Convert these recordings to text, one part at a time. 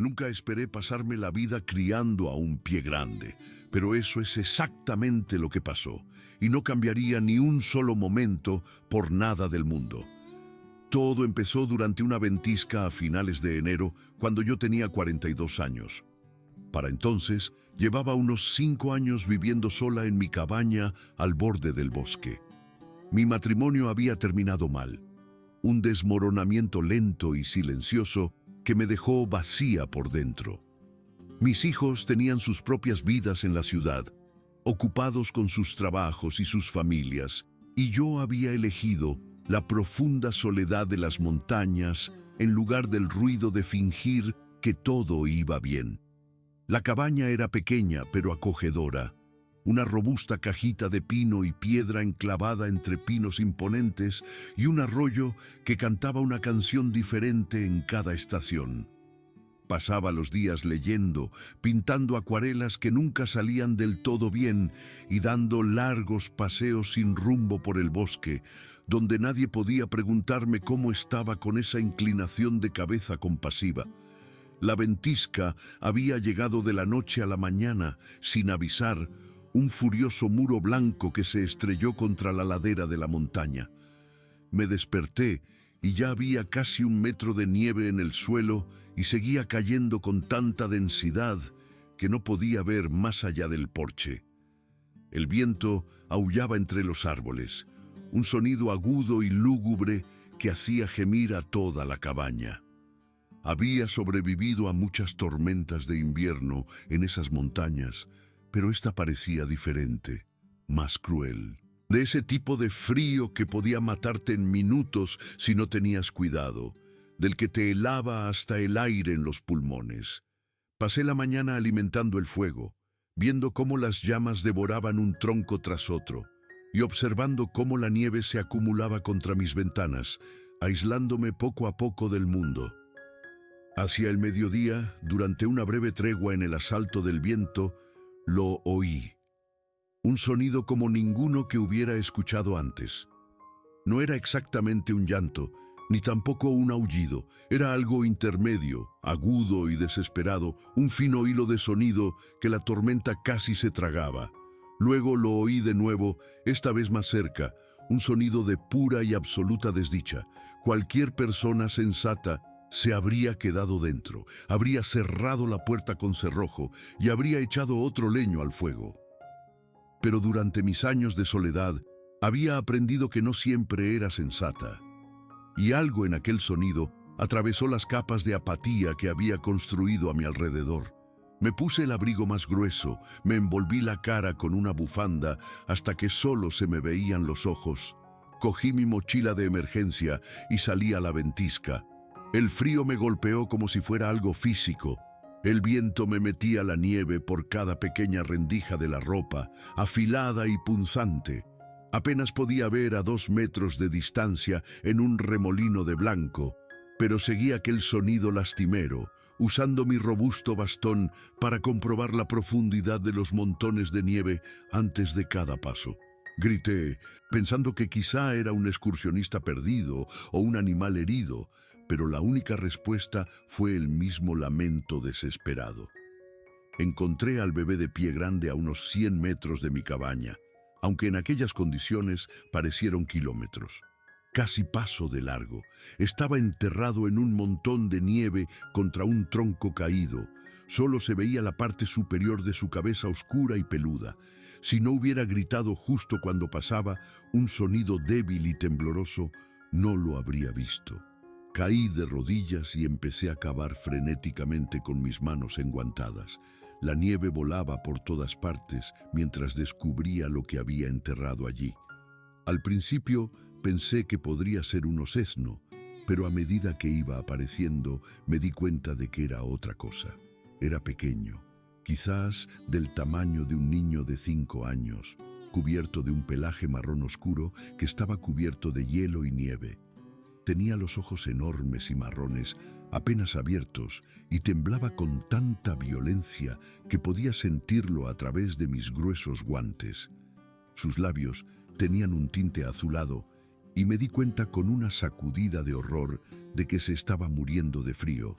Nunca esperé pasarme la vida criando a un pie grande, pero eso es exactamente lo que pasó, y no cambiaría ni un solo momento por nada del mundo. Todo empezó durante una ventisca a finales de enero, cuando yo tenía 42 años. Para entonces, llevaba unos 5 años viviendo sola en mi cabaña al borde del bosque. Mi matrimonio había terminado mal, un desmoronamiento lento y silencioso que me dejó vacía por dentro. Mis hijos tenían sus propias vidas en la ciudad, ocupados con sus trabajos y sus familias, y yo había elegido la profunda soledad de las montañas en lugar del ruido de fingir que todo iba bien. La cabaña era pequeña pero acogedora, una robusta cajita de pino y piedra enclavada entre pinos imponentes y un arroyo que cantaba una canción diferente en cada estación. Pasaba los días leyendo, pintando acuarelas que nunca salían del todo bien y dando largos paseos sin rumbo por el bosque, donde nadie podía preguntarme cómo estaba con esa inclinación de cabeza compasiva. La ventisca había llegado de la noche a la mañana, sin avisar, un furioso muro blanco que se estrelló contra la ladera de la montaña. Me desperté y ya había casi 1 metro de nieve en el suelo y seguía cayendo con tanta densidad que no podía ver más allá del porche. El viento aullaba entre los árboles, un sonido agudo y lúgubre que hacía gemir a toda la cabaña. Había sobrevivido a muchas tormentas de invierno en esas montañas, pero esta parecía diferente, más cruel. De ese tipo de frío que podía matarte en minutos si no tenías cuidado, del que te helaba hasta el aire en los pulmones. Pasé la mañana alimentando el fuego, viendo cómo las llamas devoraban un tronco tras otro, y observando cómo la nieve se acumulaba contra mis ventanas, aislándome poco a poco del mundo. Hacia el mediodía, durante una breve tregua en el asalto del viento, lo oí. Un sonido como ninguno que hubiera escuchado antes. No era exactamente un llanto, ni tampoco un aullido. Era algo intermedio, agudo y desesperado, un fino hilo de sonido que la tormenta casi se tragaba. Luego lo oí de nuevo, esta vez más cerca, un sonido de pura y absoluta desdicha. Cualquier persona sensata se habría quedado dentro, habría cerrado la puerta con cerrojo y habría echado otro leño al fuego. Pero durante mis años de soledad, había aprendido que no siempre era sensata. Y algo en aquel sonido atravesó las capas de apatía que había construido a mi alrededor. Me puse el abrigo más grueso, me envolví la cara con una bufanda hasta que solo se me veían los ojos. Cogí mi mochila de emergencia y salí a la ventisca. El frío me golpeó como si fuera algo físico. El viento me metía la nieve por cada pequeña rendija de la ropa, afilada y punzante. Apenas podía ver a 2 metros de distancia en un remolino de blanco, pero seguí aquel sonido lastimero, usando mi robusto bastón para comprobar la profundidad de los montones de nieve antes de cada paso. Grité, pensando que quizá era un excursionista perdido o un animal herido, pero la única respuesta fue el mismo lamento desesperado. Encontré al bebé de pie grande a unos 100 metros de mi cabaña, aunque en aquellas condiciones parecieron kilómetros. Casi paso de largo. Estaba enterrado en un montón de nieve contra un tronco caído. Solo se veía la parte superior de su cabeza oscura y peluda. Si no hubiera gritado justo cuando pasaba, un sonido débil y tembloroso, no lo habría visto. Caí de rodillas y empecé a cavar frenéticamente con mis manos enguantadas. La nieve volaba por todas partes mientras descubría lo que había enterrado allí. Al principio pensé que podría ser un osesno, pero a medida que iba apareciendo me di cuenta de que era otra cosa. Era pequeño, quizás del tamaño de un niño de 5 años, cubierto de un pelaje marrón oscuro que estaba cubierto de hielo y nieve. Tenía los ojos enormes y marrones, apenas abiertos, y temblaba con tanta violencia que podía sentirlo a través de mis gruesos guantes. Sus labios tenían un tinte azulado, y me di cuenta con una sacudida de horror de que se estaba muriendo de frío.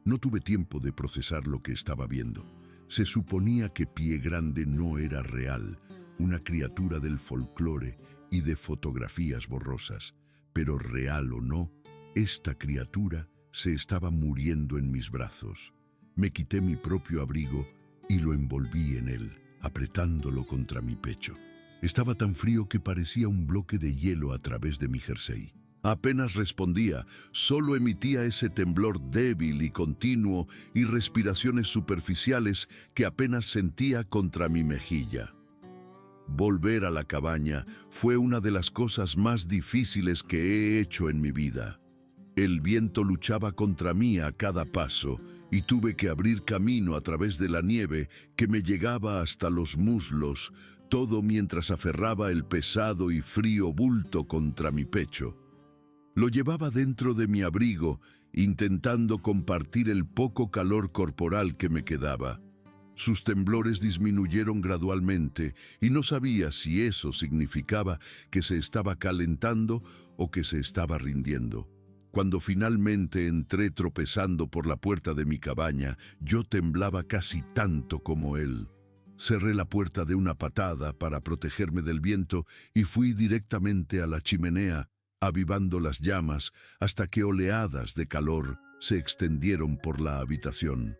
No tuve tiempo de procesar lo que estaba viendo. Se suponía que Pie Grande no era real, una criatura del folclore y de fotografías borrosas. Pero real o no, esta criatura se estaba muriendo en mis brazos. Me quité mi propio abrigo y lo envolví en él, apretándolo contra mi pecho. Estaba tan frío que parecía un bloque de hielo a través de mi jersey. Apenas respondía, solo emitía ese temblor débil y continuo y respiraciones superficiales que apenas sentía contra mi mejilla. Volver a la cabaña fue una de las cosas más difíciles que he hecho en mi vida. El viento luchaba contra mí a cada paso y tuve que abrir camino a través de la nieve que me llegaba hasta los muslos, todo mientras aferraba el pesado y frío bulto contra mi pecho. Lo llevaba dentro de mi abrigo, intentando compartir el poco calor corporal que me quedaba. Sus temblores disminuyeron gradualmente y no sabía si eso significaba que se estaba calentando o que se estaba rindiendo. Cuando finalmente entré tropezando por la puerta de mi cabaña, yo temblaba casi tanto como él. Cerré la puerta de una patada para protegerme del viento y fui directamente a la chimenea, avivando las llamas hasta que oleadas de calor se extendieron por la habitación.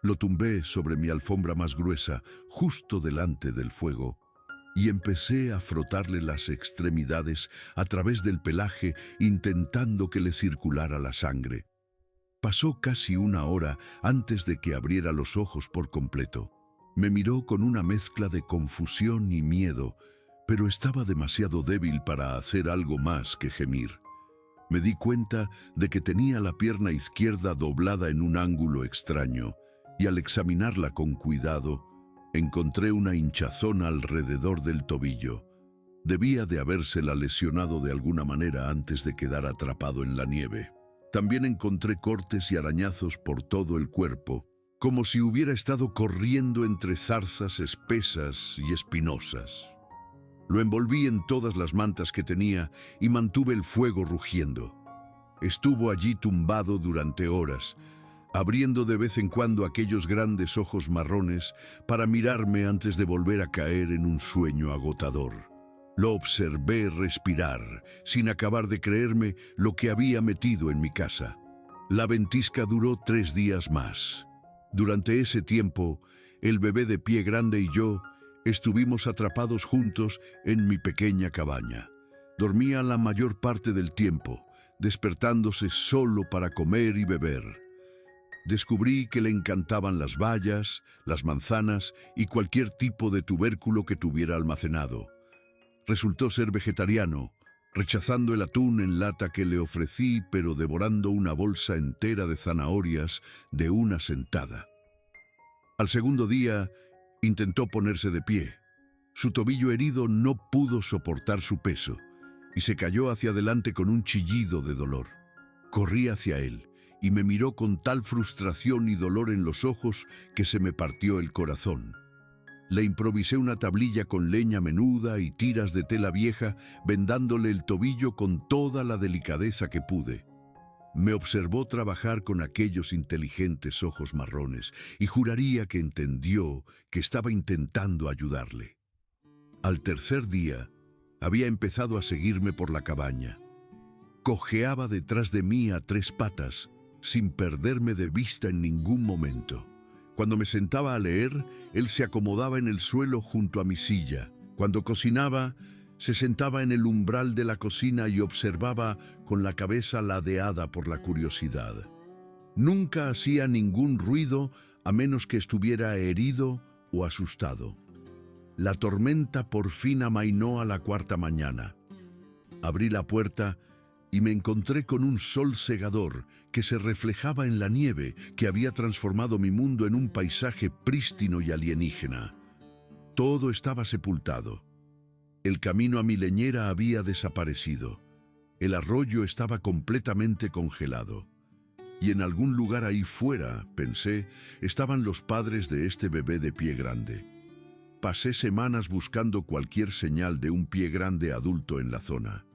Lo tumbé sobre mi alfombra más gruesa, justo delante del fuego, y empecé a frotarle las extremidades a través del pelaje, intentando que le circulara la sangre. Pasó casi una hora antes de que abriera los ojos por completo. Me miró con una mezcla de confusión y miedo, pero estaba demasiado débil para hacer algo más que gemir. Me di cuenta de que tenía la pierna izquierda doblada en un ángulo extraño, y al examinarla con cuidado, encontré una hinchazón alrededor del tobillo. Debía de habérsela lesionado de alguna manera antes de quedar atrapado en la nieve. También encontré cortes y arañazos por todo el cuerpo, como si hubiera estado corriendo entre zarzas espesas y espinosas. Lo envolví en todas las mantas que tenía y mantuve el fuego rugiendo. Estuvo allí tumbado durante horas, abriendo de vez en cuando aquellos grandes ojos marrones para mirarme antes de volver a caer en un sueño agotador. Lo observé respirar, sin acabar de creerme lo que había metido en mi casa. La ventisca duró 3 días más. Durante ese tiempo, el bebé de Pie Grande y yo estuvimos atrapados juntos en mi pequeña cabaña. Dormía la mayor parte del tiempo, despertándose solo para comer y beber. Descubrí que le encantaban las bayas, las manzanas y cualquier tipo de tubérculo que tuviera almacenado. Resultó ser vegetariano, rechazando el atún en lata que le ofrecí, pero devorando una bolsa entera de zanahorias de una sentada. Al segundo día, intentó ponerse de pie. Su tobillo herido no pudo soportar su peso y se cayó hacia adelante con un chillido de dolor. Corrí hacia él y me miró con tal frustración y dolor en los ojos que se me partió el corazón. Le improvisé una tablilla con leña menuda y tiras de tela vieja, vendándole el tobillo con toda la delicadeza que pude. Me observó trabajar con aquellos inteligentes ojos marrones y juraría que entendió que estaba intentando ayudarle. Al tercer día, había empezado a seguirme por la cabaña. Cojeaba detrás de mí a 3 patas, sin perderme de vista en ningún momento. Cuando me sentaba a leer, él se acomodaba en el suelo junto a mi silla. Cuando cocinaba, se sentaba en el umbral de la cocina y observaba con la cabeza ladeada por la curiosidad. Nunca hacía ningún ruido a menos que estuviera herido o asustado. La tormenta por fin amainó a la 4ª mañana. Abrí la puerta y me encontré con un sol cegador que se reflejaba en la nieve que había transformado mi mundo en un paisaje prístino y alienígena. Todo estaba sepultado. El camino a mi leñera había desaparecido. El arroyo estaba completamente congelado. Y en algún lugar ahí fuera, pensé, estaban los padres de este bebé de Pie Grande. Pasé semanas buscando cualquier señal de un Pie Grande adulto en la zona.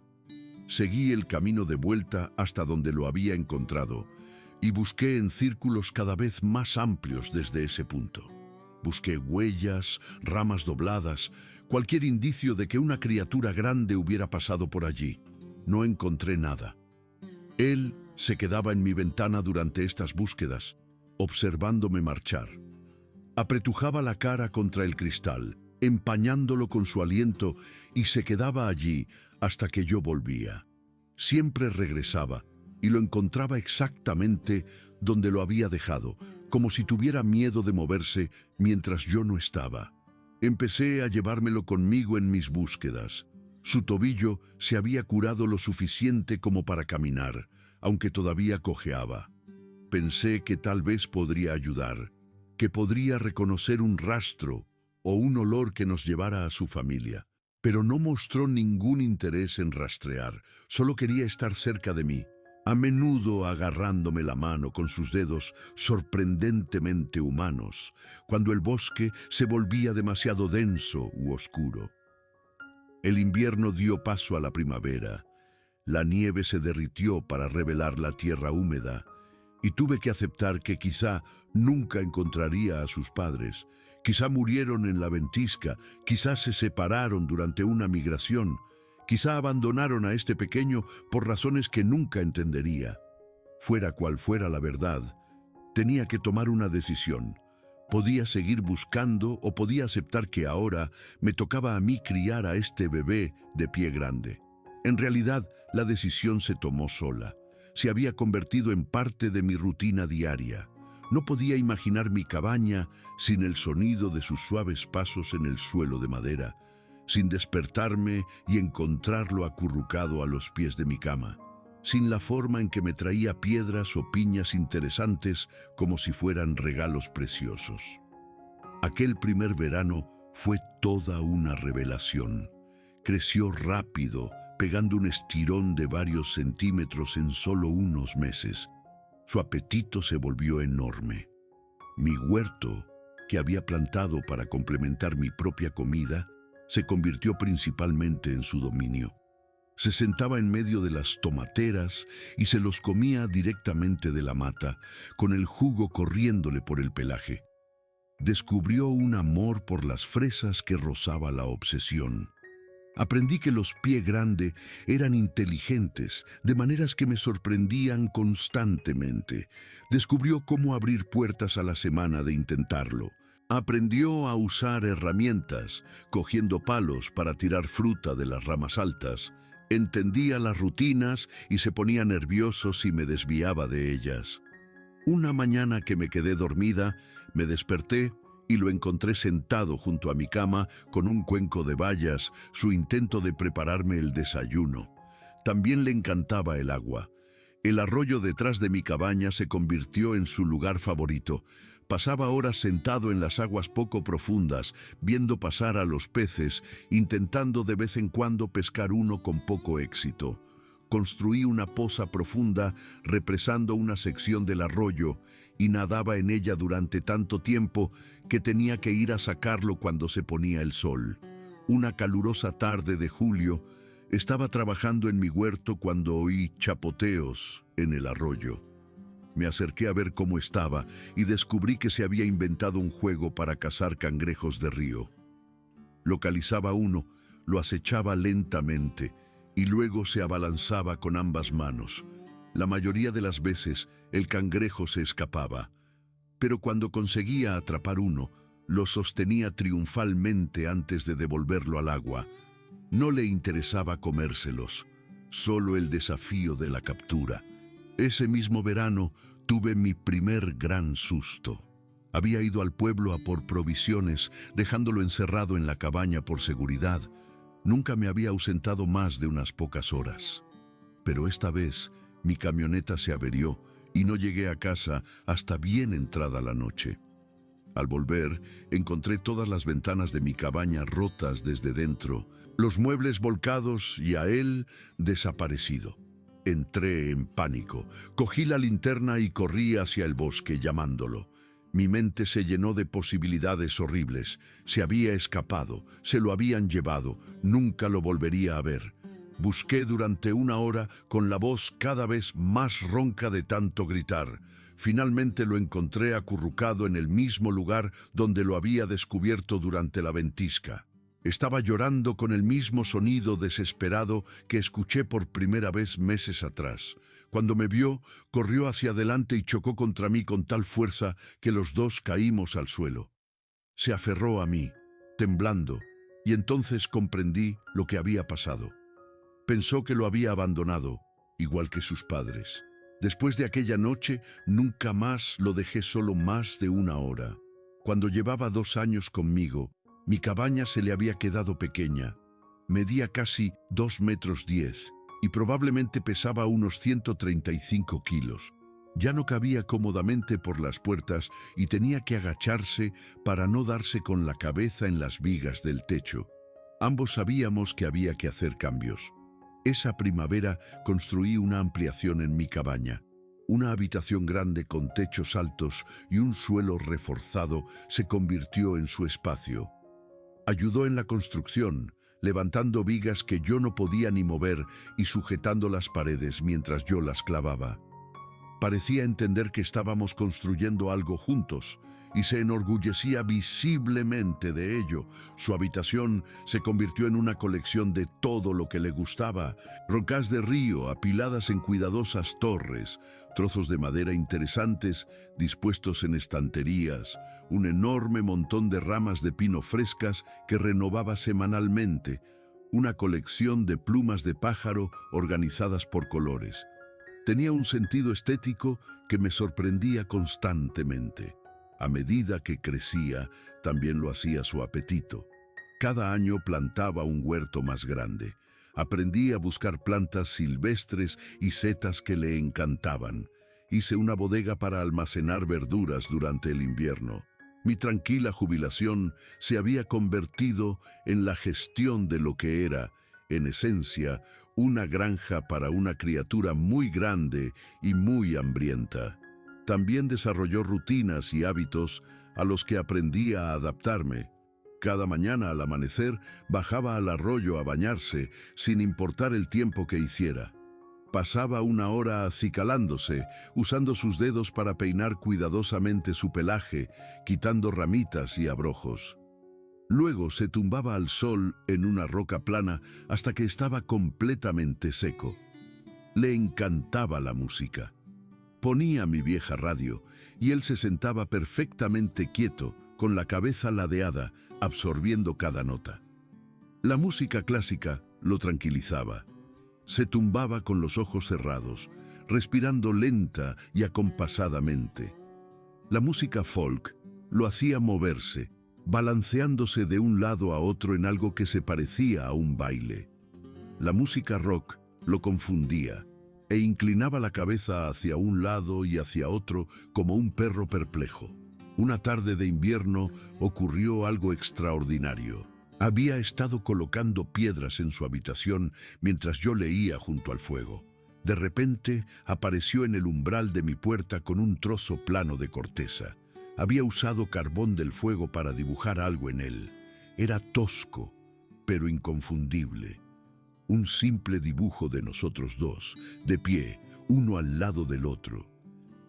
Seguí el camino de vuelta hasta donde lo había encontrado, y busqué en círculos cada vez más amplios desde ese punto. Busqué huellas, ramas dobladas, cualquier indicio de que una criatura grande hubiera pasado por allí. No encontré nada. Él se quedaba en mi ventana durante estas búsquedas, observándome marchar. Apretujaba la cara contra el cristal, empañándolo con su aliento, y se quedaba allí hasta que yo volvía. Siempre regresaba y lo encontraba exactamente donde lo había dejado, como si tuviera miedo de moverse mientras yo no estaba. Empecé a llevármelo conmigo en mis búsquedas. Su tobillo se había curado lo suficiente como para caminar, aunque todavía cojeaba. Pensé que tal vez podría ayudar, que podría reconocer un rastro o un olor que nos llevara a su familia. Pero no mostró ningún interés en rastrear, solo quería estar cerca de mí, a menudo agarrándome la mano con sus dedos sorprendentemente humanos, cuando el bosque se volvía demasiado denso u oscuro. El invierno dio paso a la primavera. La nieve se derritió para revelar la tierra húmeda, y tuve que aceptar que quizá nunca encontraría a sus padres. Quizá murieron en la ventisca, quizá se separaron durante una migración, quizá abandonaron a este pequeño por razones que nunca entendería. Fuera cual fuera la verdad, tenía que tomar una decisión. Podía seguir buscando o podía aceptar que ahora me tocaba a mí criar a este bebé de pie grande. En realidad, la decisión se tomó sola. Se había convertido en parte de mi rutina diaria. No podía imaginar mi cabaña sin el sonido de sus suaves pasos en el suelo de madera, sin despertarme y encontrarlo acurrucado a los pies de mi cama, sin la forma en que me traía piedras o piñas interesantes como si fueran regalos preciosos. Aquel primer verano fue toda una revelación. Creció rápido, pegando un estirón de varios centímetros en solo unos meses. Su apetito se volvió enorme. Mi huerto, que había plantado para complementar mi propia comida, se convirtió principalmente en su dominio. Se sentaba en medio de las tomateras y se los comía directamente de la mata, con el jugo corriéndole por el pelaje. Descubrió un amor por las fresas que rozaba la obsesión. Aprendí que los pie grande eran inteligentes, de maneras que me sorprendían constantemente. Descubrió cómo abrir puertas a la semana de intentarlo. Aprendió a usar herramientas, cogiendo palos para tirar fruta de las ramas altas. Entendía las rutinas y se ponía nervioso si me desviaba de ellas. Una mañana que me quedé dormida, me desperté y lo encontré sentado junto a mi cama con un cuenco de bayas, su intento de prepararme el desayuno. También le encantaba el agua. El arroyo detrás de mi cabaña se convirtió en su lugar favorito. Pasaba horas sentado en las aguas poco profundas, viendo pasar a los peces, intentando de vez en cuando pescar uno con poco éxito. Construí una poza profunda, represando una sección del arroyo, y nadaba en ella durante tanto tiempo que tenía que ir a sacarlo cuando se ponía el sol. Una calurosa tarde de julio, estaba trabajando en mi huerto cuando oí chapoteos en el arroyo. Me acerqué a ver cómo estaba y descubrí que se había inventado un juego para cazar cangrejos de río. Localizaba uno, lo acechaba lentamente y luego se abalanzaba con ambas manos. La mayoría de las veces el cangrejo se escapaba, pero cuando conseguía atrapar uno, lo sostenía triunfalmente antes de devolverlo al agua. No le interesaba comérselos, solo el desafío de la captura. Ese mismo verano tuve mi primer gran susto. Había ido al pueblo a por provisiones, dejándolo encerrado en la cabaña por seguridad. Nunca me había ausentado más de unas pocas horas. Pero esta vez mi camioneta se averió y no llegué a casa hasta bien entrada la noche. Al volver, encontré todas las ventanas de mi cabaña rotas desde dentro, los muebles volcados y a él desaparecido. Entré en pánico, cogí la linterna y corrí hacia el bosque llamándolo. Mi mente se llenó de posibilidades horribles. Se había escapado, se lo habían llevado, nunca lo volvería a ver. Busqué durante 1 hora con la voz cada vez más ronca de tanto gritar. Finalmente lo encontré acurrucado en el mismo lugar donde lo había descubierto durante la ventisca. Estaba llorando con el mismo sonido desesperado que escuché por primera vez meses atrás. Cuando me vio, corrió hacia adelante y chocó contra mí con tal fuerza que los dos caímos al suelo. Se aferró a mí, temblando, y entonces comprendí lo que había pasado. Pensó que lo había abandonado, igual que sus padres. Después de aquella noche, nunca más lo dejé solo más de 1 hora. Cuando llevaba 2 años conmigo, mi cabaña se le había quedado pequeña. Medía casi 2,10 metros y probablemente pesaba unos 135 kilos. Ya no cabía cómodamente por las puertas y tenía que agacharse para no darse con la cabeza en las vigas del techo. Ambos sabíamos que había que hacer cambios. Esa primavera construí una ampliación en mi cabaña. Una habitación grande con techos altos y un suelo reforzado se convirtió en su espacio. Ayudó en la construcción, levantando vigas que yo no podía ni mover y sujetando las paredes mientras yo las clavaba. Parecía entender que estábamos construyendo algo juntos y se enorgullecía visiblemente de ello. Su habitación se convirtió en una colección de todo lo que le gustaba: rocas de río apiladas en cuidadosas torres, trozos de madera interesantes dispuestos en estanterías, un enorme montón de ramas de pino frescas que renovaba semanalmente, una colección de plumas de pájaro organizadas por colores. Tenía un sentido estético que me sorprendía constantemente. A medida que crecía, también lo hacía su apetito. Cada año plantaba un huerto más grande. Aprendí a buscar plantas silvestres y setas que le encantaban. Hice una bodega para almacenar verduras durante el invierno. Mi tranquila jubilación se había convertido en la gestión de lo que era, en esencia, una granja para una criatura muy grande y muy hambrienta. También desarrolló rutinas y hábitos a los que aprendí a adaptarme. Cada mañana al amanecer bajaba al arroyo a bañarse, sin importar el tiempo que hiciera. Pasaba 1 hora acicalándose, usando sus dedos para peinar cuidadosamente su pelaje, quitando ramitas y abrojos. Luego se tumbaba al sol en una roca plana hasta que estaba completamente seco. Le encantaba la música. Ponía mi vieja radio y él se sentaba perfectamente quieto, con la cabeza ladeada, absorbiendo cada nota. La música clásica lo tranquilizaba. Se tumbaba con los ojos cerrados, respirando lenta y acompasadamente. La música folk lo hacía moverse, balanceándose de un lado a otro en algo que se parecía a un baile. La música rock lo confundía e inclinaba la cabeza hacia un lado y hacia otro como un perro perplejo. Una tarde de invierno ocurrió algo extraordinario. Había estado colocando piedras en su habitación mientras yo leía junto al fuego. De repente apareció en el umbral de mi puerta con un trozo plano de corteza. Había usado carbón del fuego para dibujar algo en él. Era tosco, pero inconfundible. Un simple dibujo de nosotros dos, de pie, uno al lado del otro.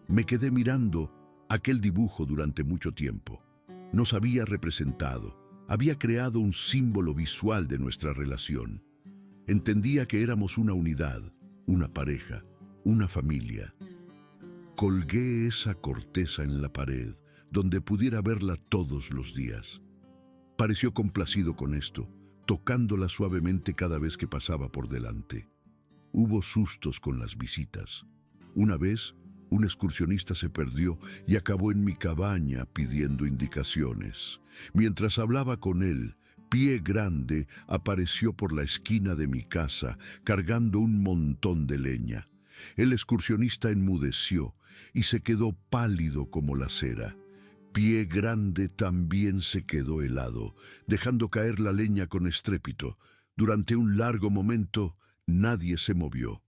Me quedé mirando aquel dibujo durante mucho tiempo. Nos había representado, había creado un símbolo visual de nuestra relación. Entendía que éramos una unidad, una pareja, una familia. Colgué esa corteza en la pared, donde pudiera verla todos los días. Pareció complacido con esto, tocándola suavemente cada vez que pasaba por delante. Hubo sustos con las visitas. Una vez, un excursionista se perdió y acabó en mi cabaña pidiendo indicaciones. Mientras hablaba con él, Pie Grande apareció por la esquina de mi casa, cargando un montón de leña. El excursionista enmudeció y se quedó pálido como la cera. Pie Grande también se quedó helado, dejando caer la leña con estrépito. Durante un largo momento, nadie se movió.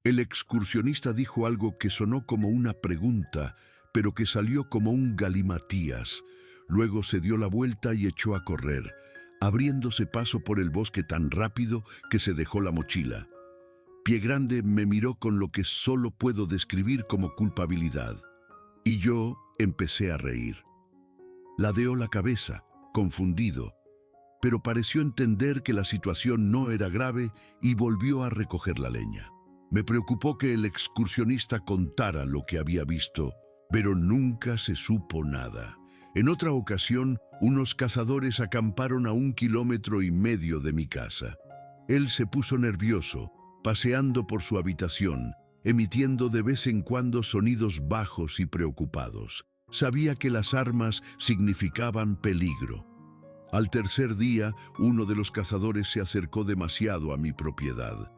El excursionista dijo algo que sonó como una pregunta, pero que salió como un galimatías. Luego se dio la vuelta y echó a correr. abriéndose paso por el bosque tan rápido que se dejó la mochila. Pie Grande me miró con lo que solo puedo describir como culpabilidad, y yo empecé a reír. Ladeó la cabeza, confundido, pero pareció entender que la situación no era grave y volvió a recoger la leña. Me preocupó que el excursionista contara lo que había visto, pero nunca se supo nada. En otra ocasión, unos cazadores acamparon a 1,5 kilómetros de mi casa. Él se puso nervioso, paseando por su habitación, emitiendo de vez en cuando sonidos bajos y preocupados. Sabía que las armas significaban peligro. Al tercer día, uno de los cazadores se acercó demasiado a mi propiedad.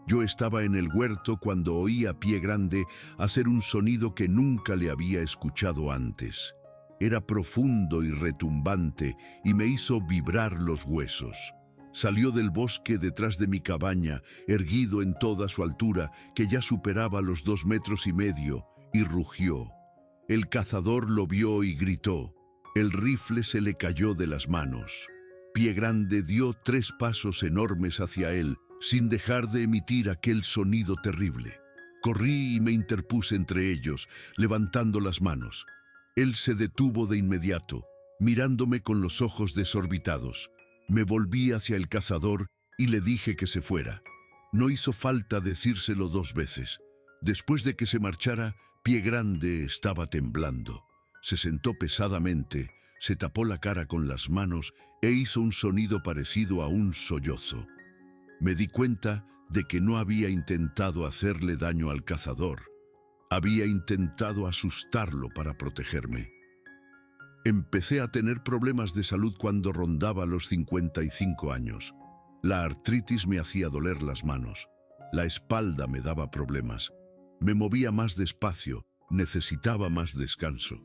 Yo estaba en el huerto cuando oí a Pie Grande hacer un sonido que nunca le había escuchado antes. Era profundo y retumbante y me hizo vibrar los huesos. Salió del bosque detrás de mi cabaña, erguido en toda su altura, que ya superaba los 2,5 metros, y rugió. El cazador lo vio y gritó. El rifle se le cayó de las manos. Pie Grande dio 3 pasos enormes hacia él, sin dejar de emitir aquel sonido terrible. Corrí y me interpuse entre ellos, levantando las manos. Él se detuvo de inmediato, mirándome con los ojos desorbitados. Me volví hacia el cazador y le dije que se fuera. No hizo falta decírselo 2 veces. Después de que se marchara, Pie Grande estaba temblando. Se sentó pesadamente, se tapó la cara con las manos e hizo un sonido parecido a un sollozo. Me di cuenta de que no había intentado hacerle daño al cazador. Había intentado asustarlo para protegerme. Empecé a tener problemas de salud cuando rondaba los 55 años. La artritis me hacía doler las manos. La espalda me daba problemas. Me movía más despacio, necesitaba más descanso.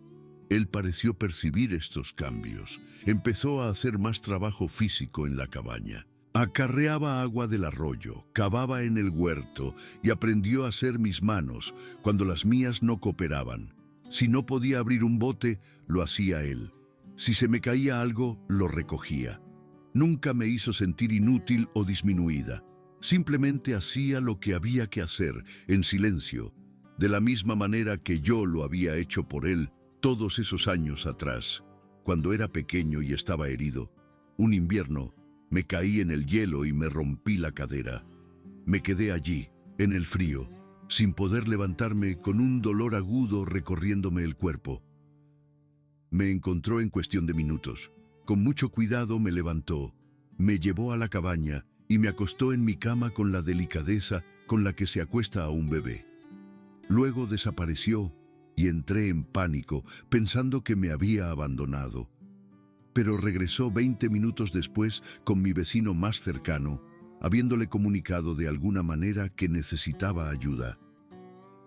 Él pareció percibir estos cambios. Empezó a hacer más trabajo físico en la cabaña. Acarreaba agua del arroyo, cavaba en el huerto y aprendió a hacer mis manos cuando las mías no cooperaban. Si no podía abrir un bote, lo hacía él. Si se me caía algo, lo recogía. Nunca me hizo sentir inútil o disminuida. Simplemente hacía lo que había que hacer, en silencio, de la misma manera que yo lo había hecho por él todos esos años atrás, cuando era pequeño y estaba herido. Un invierno, me caí en el hielo y me rompí la cadera. Me quedé allí, en el frío, sin poder levantarme, con un dolor agudo recorriéndome el cuerpo. Me encontró en cuestión de minutos. Con mucho cuidado me levantó, me llevó a la cabaña y me acostó en mi cama con la delicadeza con la que se acuesta a un bebé. Luego desapareció y entré en pánico, pensando que me había abandonado. Pero regresó 20 minutos después con mi vecino más cercano, habiéndole comunicado de alguna manera que necesitaba ayuda.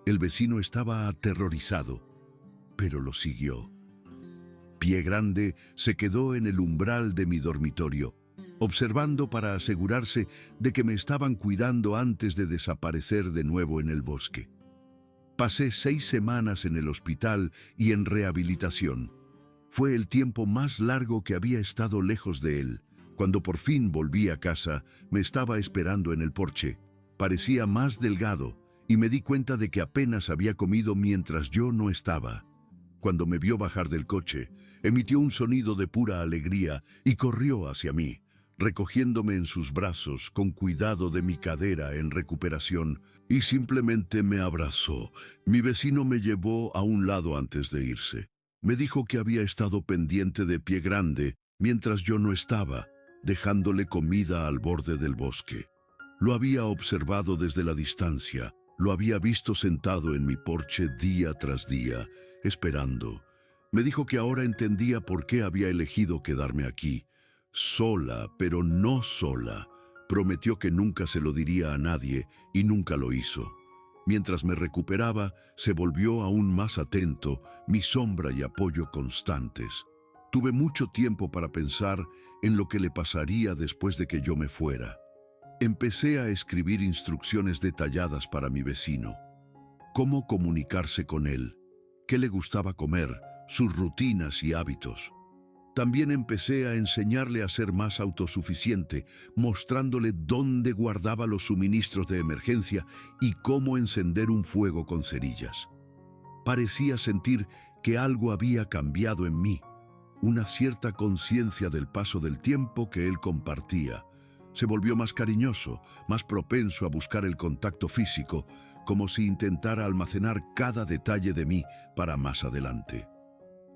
El vecino estaba aterrorizado, pero lo siguió. Pie Grande se quedó en el umbral de mi dormitorio, observando para asegurarse de que me estaban cuidando antes de desaparecer de nuevo en el bosque. Pasé 6 semanas en el hospital y en rehabilitación. Fue el tiempo más largo que había estado lejos de él. Cuando por fin volví a casa, me estaba esperando en el porche. Parecía más delgado y me di cuenta de que apenas había comido mientras yo no estaba. Cuando me vio bajar del coche, emitió un sonido de pura alegría y corrió hacia mí, recogiéndome en sus brazos con cuidado de mi cadera en recuperación, y simplemente me abrazó. Mi vecino me llevó a un lado antes de irse. Me dijo que había estado pendiente de Pie Grande mientras yo no estaba, dejándole comida al borde del bosque. Lo había observado desde la distancia, lo había visto sentado en mi porche día tras día, esperando. Me dijo que ahora entendía por qué había elegido quedarme aquí. Sola, pero no sola. Prometió que nunca se lo diría a nadie y nunca lo hizo. Mientras me recuperaba, se volvió aún más atento, mi sombra y apoyo constantes. Tuve mucho tiempo para pensar en lo que le pasaría después de que yo me fuera. Empecé a escribir instrucciones detalladas para mi vecino. Cómo comunicarse con él, qué le gustaba comer, sus rutinas y hábitos. También empecé a enseñarle a ser más autosuficiente, mostrándole dónde guardaba los suministros de emergencia y cómo encender un fuego con cerillas. Parecía sentir que algo había cambiado en mí, una cierta conciencia del paso del tiempo que él compartía. Se volvió más cariñoso, más propenso a buscar el contacto físico, como si intentara almacenar cada detalle de mí para más adelante.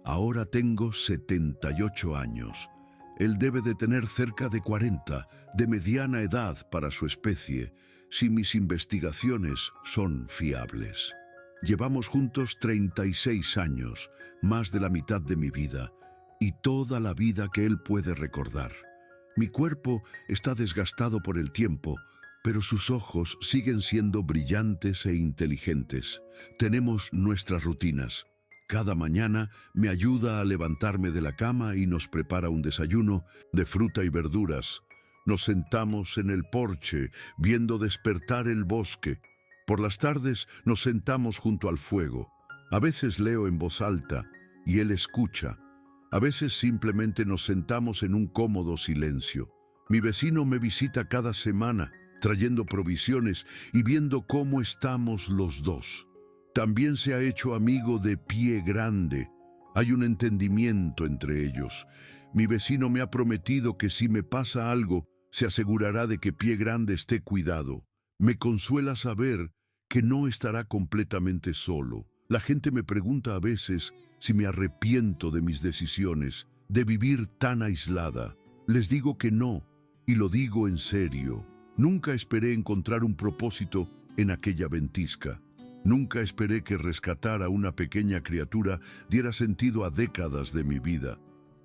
Ahora tengo 78 años. Él debe de tener cerca de 40, de mediana edad para su especie, si mis investigaciones son fiables. Llevamos juntos 36 años, más de la mitad de mi vida, y toda la vida que él puede recordar. Mi cuerpo está desgastado por el tiempo, pero sus ojos siguen siendo brillantes e inteligentes. Tenemos nuestras rutinas. Cada mañana me ayuda a levantarme de la cama y nos prepara un desayuno de fruta y verduras. Nos sentamos en el porche, viendo despertar el bosque. Por las tardes nos sentamos junto al fuego. A veces leo en voz alta y él escucha. A veces simplemente nos sentamos en un cómodo silencio. Mi vecino me visita cada semana, trayendo provisiones y viendo cómo estamos los dos. También se ha hecho amigo de Pie Grande. Hay un entendimiento entre ellos. Mi vecino me ha prometido que si me pasa algo, se asegurará de que Pie Grande esté cuidado. Me consuela saber que no estará completamente solo. La gente me pregunta a veces si me arrepiento de mis decisiones, de vivir tan aislada. Les digo que no, y lo digo en serio. Nunca esperé encontrar un propósito en aquella ventisca. Nunca esperé que rescatar a una pequeña criatura diera sentido a décadas de mi vida.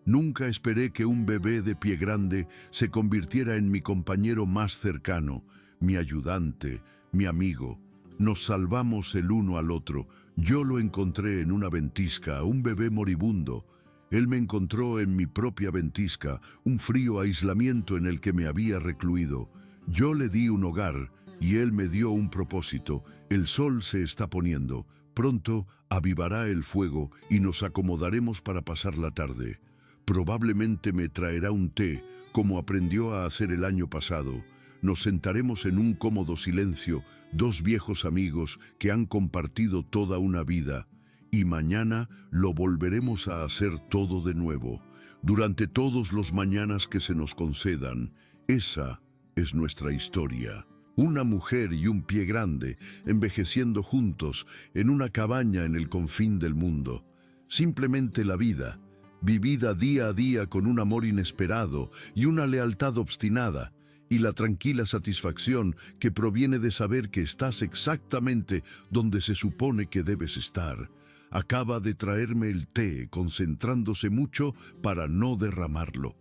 Nunca esperé que un bebé de Pie Grande se convirtiera en mi compañero más cercano, mi ayudante, mi amigo. Nos salvamos el uno al otro. Yo lo encontré en una ventisca, un bebé moribundo. Él me encontró en mi propia ventisca, un frío aislamiento en el que me había recluido. Yo le di un hogar y él me dio un propósito. El sol se está poniendo. Pronto avivará el fuego y nos acomodaremos para pasar la tarde. Probablemente me traerá un té, como aprendió a hacer el año pasado. Nos sentaremos en un cómodo silencio, dos viejos amigos que han compartido toda una vida, y mañana lo volveremos a hacer todo de nuevo. Durante todos los mañanas que se nos concedan, esa es nuestra historia. Una mujer y un Pie Grande envejeciendo juntos en una cabaña en el confín del mundo. Simplemente la vida, vivida día a día con un amor inesperado y una lealtad obstinada, y la tranquila satisfacción que proviene de saber que estás exactamente donde se supone que debes estar. Acaba de traerme el té, concentrándose mucho para no derramarlo.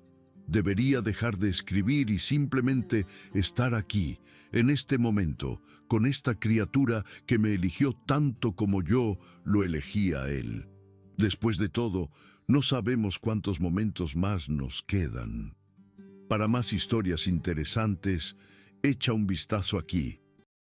Debería dejar de escribir y simplemente estar aquí, en este momento, con esta criatura que me eligió tanto como yo lo elegí a él. Después de todo, no sabemos cuántos momentos más nos quedan. Para más historias interesantes, echa un vistazo aquí.